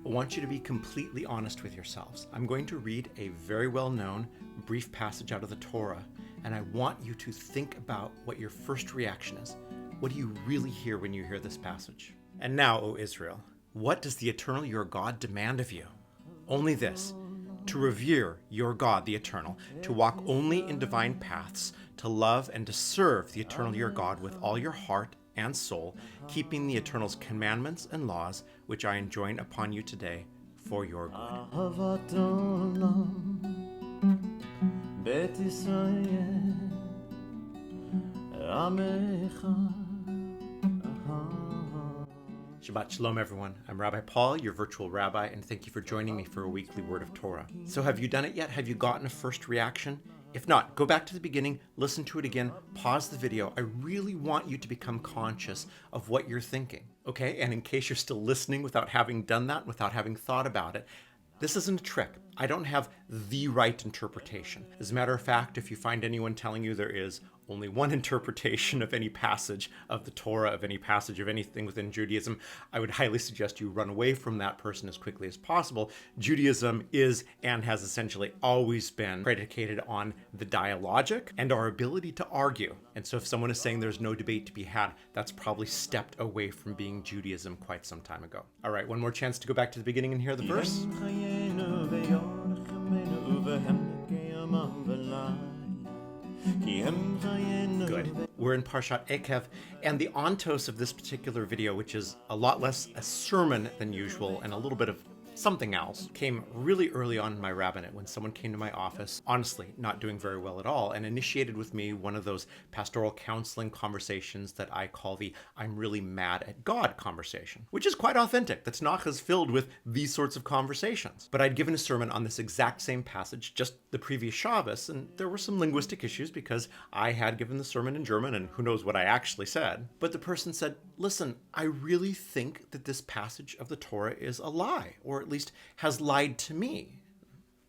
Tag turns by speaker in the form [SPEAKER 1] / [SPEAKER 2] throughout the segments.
[SPEAKER 1] I want you to be completely honest with yourselves. I'm going to read a very well-known brief passage out of the Torah, and I want you to think about what your first reaction is. What do you really hear when you hear this passage? And now, O Israel, what does the eternal your God demand of you? Only this, to revere your God, the eternal, to walk only in divine paths, to love and to serve the eternal your God with all your heart and soul, keeping the eternal's commandments and laws, which I enjoin upon you today for your good. Shabbat Shalom, everyone. I'm Rabbi Paul, your virtual rabbi, and thank you for joining me for a weekly Word of Torah. So have you done it yet? Have you gotten a first reaction? If not, go back to the beginning, listen to it again, pause the video. I really want you to become conscious of what you're thinking, okay? And in case you're still listening without having done that, without having thought about it, this isn't a trick. I don't have the right interpretation. As a matter of fact, if you find anyone telling you there is only one interpretation of any passage of the Torah, of any passage of anything within Judaism, I would highly suggest you run away from that person as quickly as possible. Judaism is and has essentially always been predicated on the dialogic and our ability to argue. And so if someone is saying there's no debate to be had, that's probably stepped away from being Judaism quite some time ago. All right, one more chance to go back to the beginning and hear the verse. Good. We're in Parashat Eikev, and the ontos of this particular video, which is a lot less a sermon than usual and a little bit of something else, came really early on in my rabbinate when someone came to my office, honestly not doing very well at all, and initiated with me one of those pastoral counseling conversations that I call the I'm really mad at God conversation, which is quite authentic. The Tanakh is filled with these sorts of conversations. But I'd given a sermon on this exact same passage just the previous Shabbos, and there were some linguistic issues because I had given the sermon in German, and who knows what I actually said. But the person said, listen, I really think that this passage of the Torah is a lie, or at least has lied to me.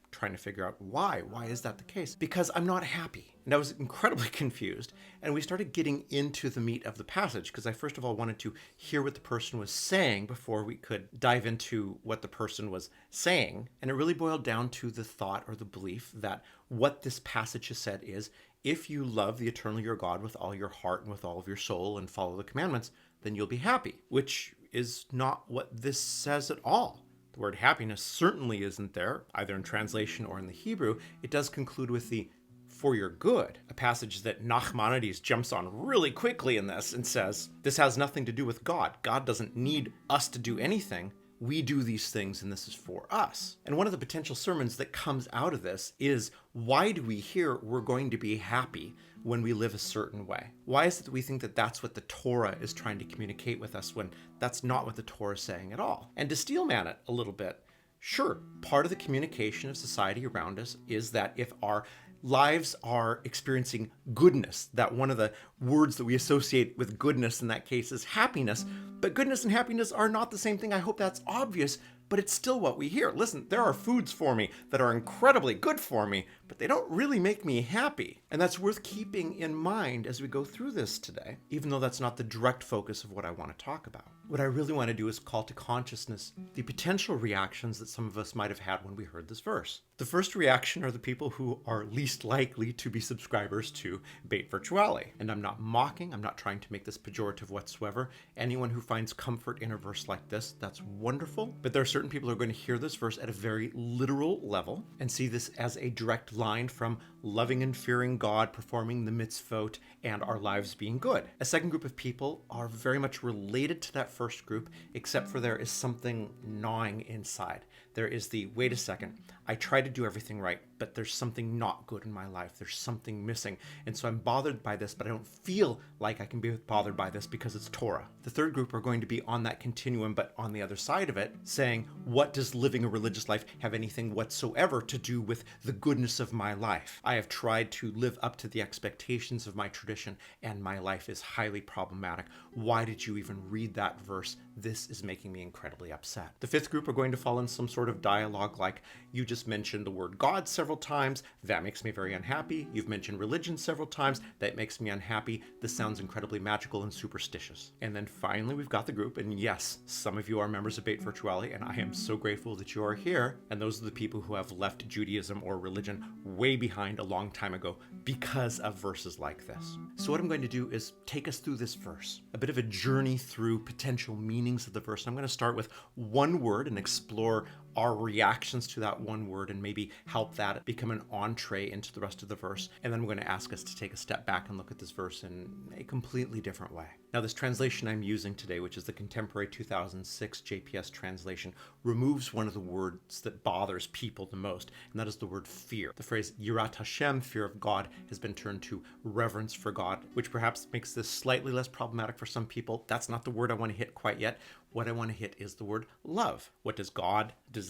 [SPEAKER 1] I'm trying to figure out why. Why is that the case? Because I'm not happy. And I was incredibly confused. And we started getting into the meat of the passage because I first of all wanted to hear what the person was saying before we could dive into what the person was saying. And it really boiled down to the thought or the belief that what this passage has said is, if you love the eternal your God with all your heart and with all of your soul and follow the commandments, then you'll be happy, which is not what this says at all. The word happiness certainly isn't there, either in translation or in the Hebrew. It does conclude with the for your good, a passage that Nachmanides jumps on really quickly in this and says, this has nothing to do with God. God doesn't need us to do anything. We do these things and this is for us. And one of the potential sermons that comes out of this is, why do we hear we're going to be happy when we live a certain way? Why is it that we think that that's what the Torah is trying to communicate with us when that's not what the Torah is saying at all? And to steelman it a little bit, sure, part of the communication of society around us is that if our lives are experiencing goodness, that one of the words that we associate with goodness in that case is happiness, but goodness and happiness are not the same thing. I hope that's obvious, but it's still what we hear. Listen, there are foods for me that are incredibly good for me, but they don't really make me happy. And that's worth keeping in mind as we go through this today, even though that's not the direct focus of what I want to talk about. What I really want to do is call to consciousness the potential reactions that some of us might have had when we heard this verse. The first reaction are the people who are least likely to be subscribers to Beit Virtuali. And I'm not mocking, I'm not trying to make this pejorative whatsoever. Anyone who finds comfort in a verse like this, that's wonderful. But there are certain people who are going to hear this verse at a very literal level and see this as a direct line from loving and fearing God, performing the mitzvot, and our lives being good. A second group of people are very much related to that first group, except for there is something gnawing inside. There is the, wait a second, I try to do everything right, but there's something not good in my life. There's something missing. And so I'm bothered by this, but I don't feel like I can be bothered by this because it's Torah. The third group are going to be on that continuum, but on the other side of it, saying, what does living a religious life have anything whatsoever to do with the goodness of my life? I have tried to live up to the expectations of my tradition, and my life is highly problematic. Why did you even read that verse? this is making me incredibly upset. The fifth group are going to fall in some sort of dialogue like, you just mentioned the word God several times, that makes me very unhappy. You've mentioned religion several times, that makes me unhappy. This sounds incredibly magical and superstitious. And then finally, we've got the group, and yes, some of you are members of Beit Virtuali, and I am so grateful that you are here. And those are the people who have left Judaism or religion way behind a long time ago because of verses like this. So what I'm going to do is take us through this verse, a bit of a journey through potential meanings of the verse. And I'm going to start with one word and explore our reactions to that one word and maybe help that become an entree into the rest of the verse. And then I'm going to ask us to take a step back and look at this verse in a completely different way. Now, this translation I'm using today, which is the contemporary 2006 JPS translation, removes one of the words that bothers people the most, and that is the word fear. The phrase Yirat Hashem, fear of God, has been turned to reverence for God, which perhaps makes this slightly less problematic for some people. That's not the word I want to hit quite yet. What I want to hit is the word love. What does God desire?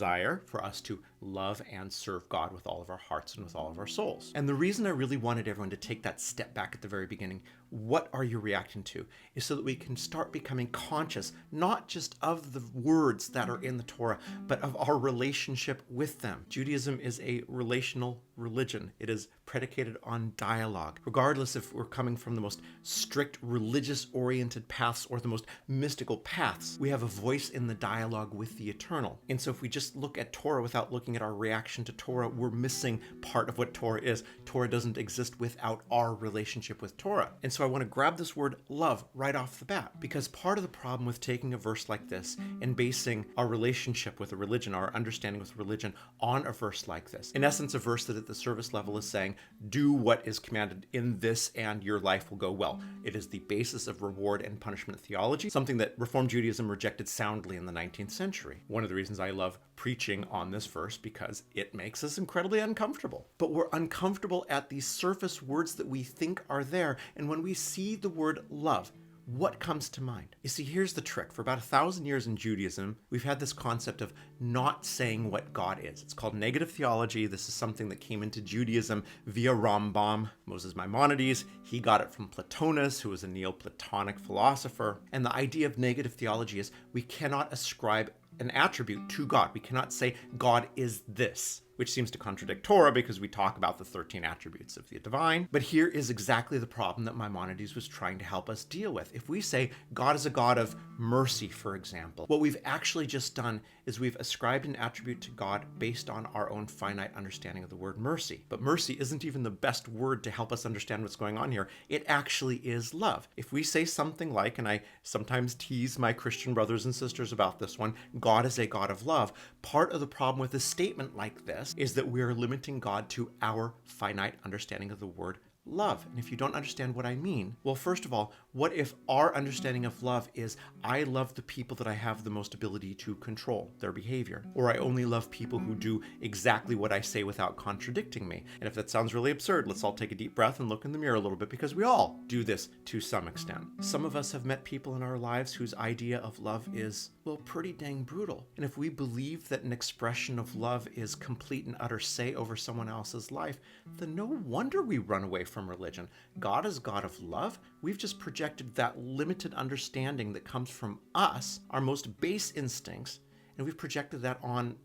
[SPEAKER 1] For us to love and serve God with all of our hearts and with all of our souls. And the reason I really wanted everyone to take that step back at the very beginning, what are you reacting to, is so that we can start becoming conscious, not just of the words that are in the Torah, but of our relationship with them. Judaism is a relational religion. It is predicated on dialogue. Regardless if we're coming from the most strict religious-oriented paths or the most mystical paths, we have a voice in the dialogue with the eternal. And so if we just look at Torah without looking at our reaction to Torah, we're missing part of what Torah is. Torah doesn't exist without our relationship with Torah. And so I want to grab this word love right off the bat, because part of the problem with taking a verse like this and basing our relationship with a religion, our understanding with religion, on a verse like this, in essence, a verse that at the service level is saying, do what is commanded in this and your life will go well. It is the basis of reward and punishment theology, something that Reformed Judaism rejected soundly in the 19th century. One of the reasons I love preaching on this verse, because it makes us incredibly uncomfortable. But we're uncomfortable at these surface words that we think are there, and when we see the word love, what comes to mind? You see, here's the trick. For about 1,000 years in Judaism, we've had this concept of not saying what God is. It's called negative theology. This is something that came into Judaism via Rambam, Moses Maimonides. He got it from Plotinus, who was a Neoplatonic philosopher. And the idea of negative theology is we cannot ascribe an attribute to God. We cannot say God is this, which seems to contradict Torah because we talk about the 13 attributes of the divine. But here is exactly the problem that Maimonides was trying to help us deal with. If we say God is a God of mercy, for example, what we've actually just done is we've ascribed an attribute to God based on our own finite understanding of the word mercy. But mercy isn't even the best word to help us understand what's going on here. It actually is love. If we say something like, and I sometimes tease my Christian brothers and sisters about this one, God is a God of love, part of the problem with a statement like this is that we are limiting God to our finite understanding of the word love. And if you don't understand what I mean, well, first of all, what if our understanding of love is I love the people that I have the most ability to control their behavior, or I only love people who do exactly what I say without contradicting me? And if that sounds really absurd, let's all take a deep breath and look in the mirror a little bit, because we all do this to some extent. Some of us have met people in our lives whose idea of love is, well, pretty dang brutal. And if we believe that an expression of love is complete and utter say over someone else's life, then no wonder we run away from religion. God is God of love. We've just projected that limited understanding that comes from us, our most base instincts, and we've projected that on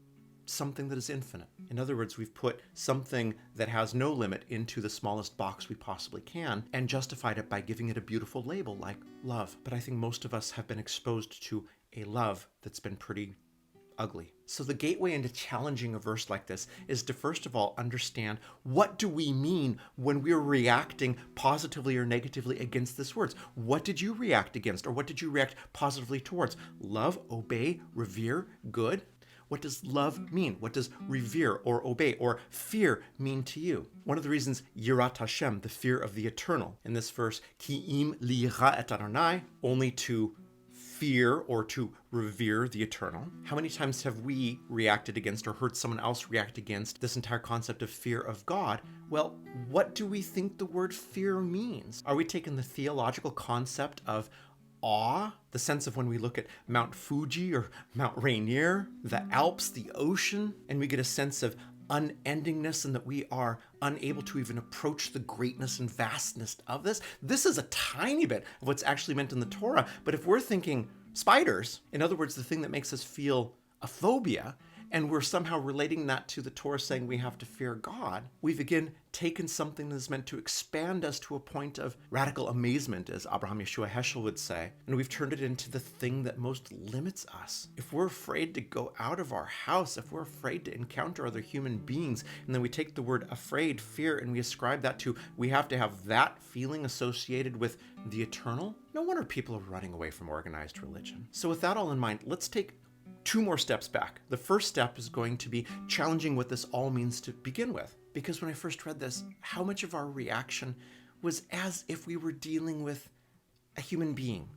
[SPEAKER 1] something that is infinite. In other words, we've put something that has no limit into the smallest box we possibly can and justified it by giving it a beautiful label like love. But I think most of us have been exposed to a love that's been pretty ugly. So the gateway into challenging a verse like this is to first of all understand, what do we mean when we're reacting positively or negatively against this words? What did you react against, or what did you react positively towards? Love, obey, revere, good? What does love mean? What does revere or obey or fear mean to you? One of the reasons Yirat Hashem, the fear of the eternal, in this verse, ki im liyira et Adonai, only to fear or to revere the eternal. How many times have we reacted against or heard someone else react against this entire concept of fear of God? Well, what do we think the word fear means? Are we taking the theological concept of awe, the sense of when we look at Mount Fuji or Mount Rainier, the Alps, the ocean, and we get a sense of unendingness and that we are unable to even approach the greatness and vastness of this? This is a tiny bit of what's actually meant in the Torah. But if we're thinking spiders. In other words, the thing that makes us feel a phobia, and we're somehow relating that to the Torah saying we have to fear God. We've again taken something that is meant to expand us to a point of radical amazement, as Abraham Yeshua Heschel would say, and we've turned it into the thing that most limits us. If we're afraid to go out of our house, if we're afraid to encounter other human beings, and then we take the word afraid, fear, and we ascribe that to, we have to have that feeling associated with the eternal, no wonder people are running away from organized religion. So with that all in mind, let's take 2 more steps back. The first step is going to be challenging what this all means to begin with. Because when I first read this, how much of our reaction was as if we were dealing with a human being,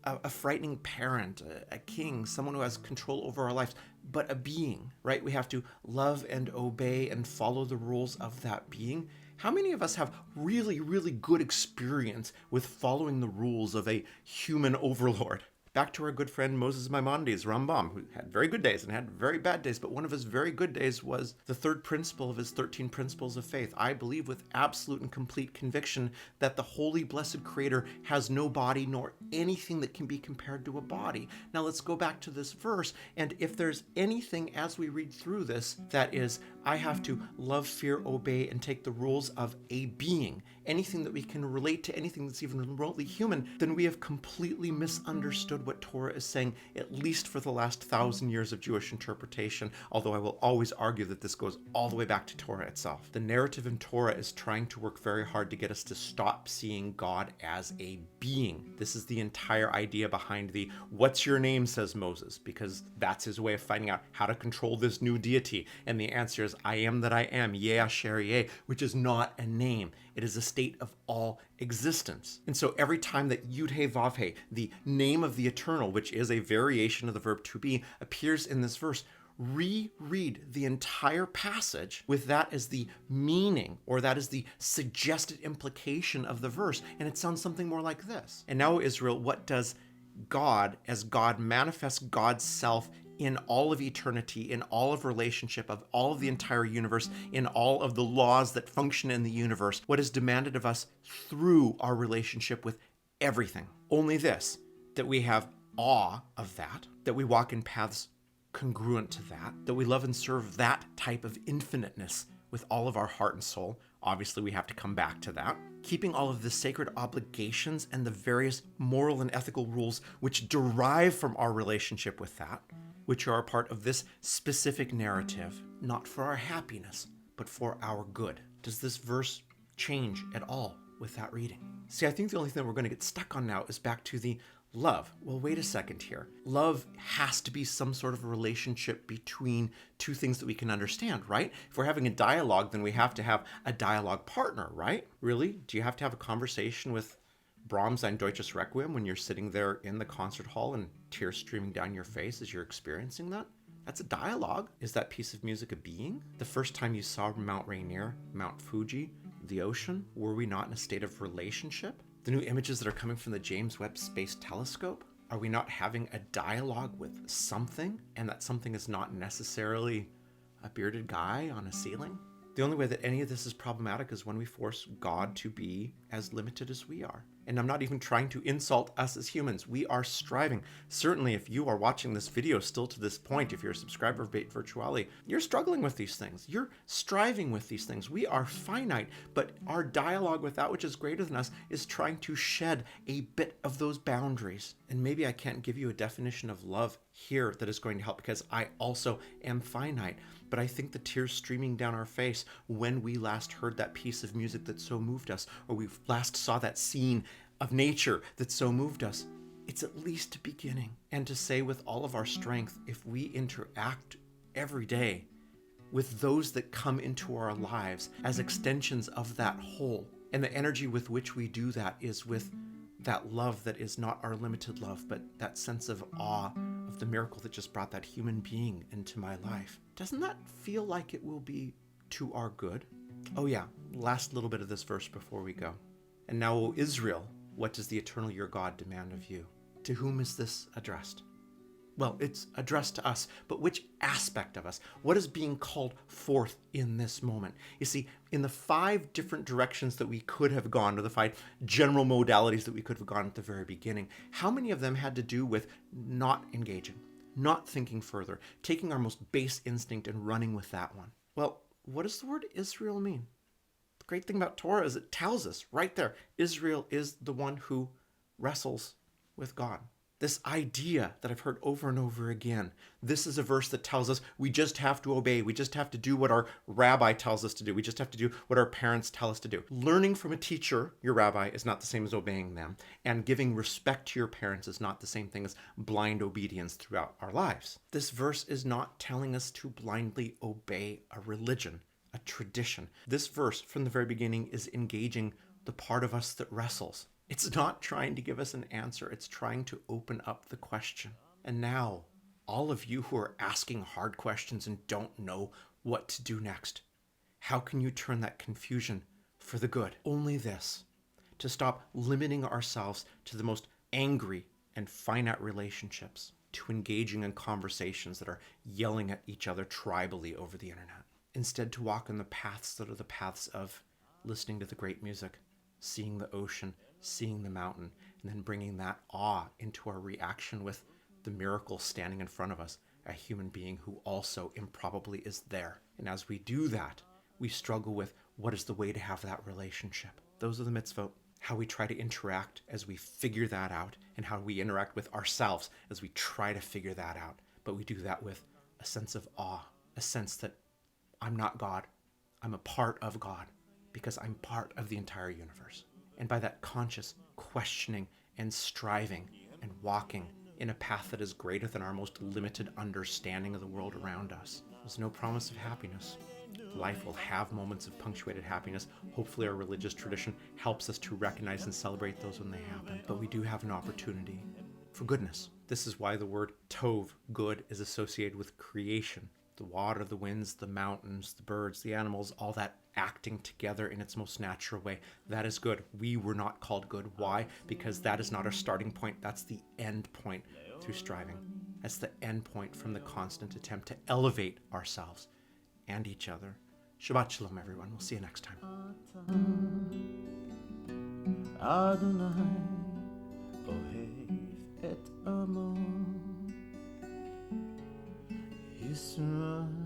[SPEAKER 1] a frightening parent, a king, someone who has control over our lives, but a being, right? We have to love and obey and follow the rules of that being. How many of us have really, really good experience with following the rules of a human overlord? Back to our good friend Moses Maimonides, Rambam, who had very good days and had very bad days, but one of his very good days was the third principle of his 13 principles of faith. I believe with absolute and complete conviction that the holy, blessed Creator has no body nor anything that can be compared to a body. Now let's go back to this verse, and if there's anything as we read through this that is, I have to love, fear, obey, and take the rules of a being, anything that we can relate to, anything that's even remotely human, then we have completely misunderstood what Torah is saying, at least for the last 1,000 years of Jewish interpretation, although I will always argue that this goes all the way back to Torah itself. The narrative in Torah is trying to work very hard to get us to stop seeing God as a being. This is the entire idea behind the "what's your name?" says Moses, because that's his way of finding out how to control this new deity. And the answer is, I am that I am, Yeh Asher Yeh, which is not a name. It is a state of all existence. And so every time that Yud He Vav He, the name of the eternal, which is a variation of the verb to be, appears in this verse, reread the entire passage with that as the meaning, or that is the suggested implication of the verse, and it sounds something more like this. And now, Israel, what does God, as God manifests God's self in all of eternity, in all of relationship, of all of the entire universe, in all of the laws that function in the universe, what is demanded of us through our relationship with everything? Only this, that we have awe of that we walk in paths congruent to that we love and serve that type of infiniteness with all of our heart and soul. Obviously, we have to come back to that. Keeping all of the sacred obligations and the various moral and ethical rules which derive from our relationship with that, which are a part of this specific narrative, not for our happiness, but for our good. Does this verse change at all with that reading? See, I think the only thing we're going to get stuck on now is back to the love. Well, wait a second here. Love has to be some sort of a relationship between two things that we can understand, right? If we're having a dialogue, then we have to have a dialogue partner, right? Really? Do you have to have a conversation with Brahms' Ein Deutsches Requiem when you're sitting there in the concert hall and tears streaming down your face as you're experiencing that? That's a dialogue. Is that piece of music a being? The first time you saw Mount Rainier, Mount Fuji, the ocean, were we not in a state of relationship? The new images that are coming from the James Webb Space Telescope, are we not having a dialogue with something? And that something is not necessarily a bearded guy on a ceiling? The only way that any of this is problematic is when we force God to be as limited as we are. And I'm not even trying to insult us as humans. We are striving. Certainly, if you are watching this video still to this point, if you're a subscriber of Beit Virtuali, you're struggling with these things. You're striving with these things. We are finite, but our dialogue with that which is greater than us is trying to shed a bit of those boundaries. And maybe I can't give you a definition of love here that is going to help, because I also am finite. But I think the tears streaming down our face when we last heard that piece of music that so moved us, or we last saw that scene of nature that so moved us, it's at least a beginning. And to say with all of our strength, if we interact every day with those that come into our lives as extensions of that whole, and the energy with which we do that is with that love that is not our limited love, but that sense of awe of the miracle that just brought that human being into my life. Doesn't that feel like it will be to our good? Oh yeah, last little bit of this verse before we go. And now, O Israel, what does the eternal your God demand of you? To whom is this addressed? Well, it's addressed to us, but which aspect of us? What is being called forth in this moment? You see, in the 5 different directions that we could have gone, or the 5 general modalities that we could have gone at the very beginning, how many of them had to do with not engaging, not thinking further, taking our most base instinct and running with that one? Well, what does the word Israel mean? The great thing about Torah is it tells us right there, Israel is the one who wrestles with God. This idea that I've heard over and over again, this is a verse that tells us we just have to obey. We just have to do what our rabbi tells us to do. We just have to do what our parents tell us to do. Learning from a teacher, your rabbi, is not the same as obeying them. And giving respect to your parents is not the same thing as blind obedience throughout our lives. This verse is not telling us to blindly obey a religion, a tradition. This verse from the very beginning is engaging the part of us that wrestles. It's not trying to give us an answer. It's trying to open up the question. And now, all of you who are asking hard questions and don't know what to do next, how can you turn that confusion for the good? Only this, to stop limiting ourselves to the most angry and finite relationships, to engaging in conversations that are yelling at each other tribally over the internet. Instead, to walk in the paths that are the paths of listening to the great music, seeing the ocean, seeing the mountain, and then bringing that awe into our reaction with the miracle standing in front of us, a human being who also improbably is there. And as we do that, we struggle with what is the way to have that relationship. Those are the mitzvot, how we try to interact as we figure that out, and how we interact with ourselves as we try to figure that out. But we do that with a sense of awe, a sense that I'm not God, I'm a part of God, because I'm part of the entire universe. And by that conscious questioning and striving and walking in a path that is greater than our most limited understanding of the world around us, there's no promise of happiness. Life will have moments of punctuated happiness. Hopefully our religious tradition helps us to recognize and celebrate those when they happen. But we do have an opportunity for goodness. This is why the word tov, good, is associated with creation. The water, the winds, the mountains, the birds, the animals, all that acting together in its most natural way. That is good. We were not called good. Why? Because that is not our starting point. That's the end point through striving. That's the end point from the constant attempt to elevate ourselves and each other. Shabbat Shalom, everyone. We'll see you next time. Adonai, ohev et amo, Yisrael.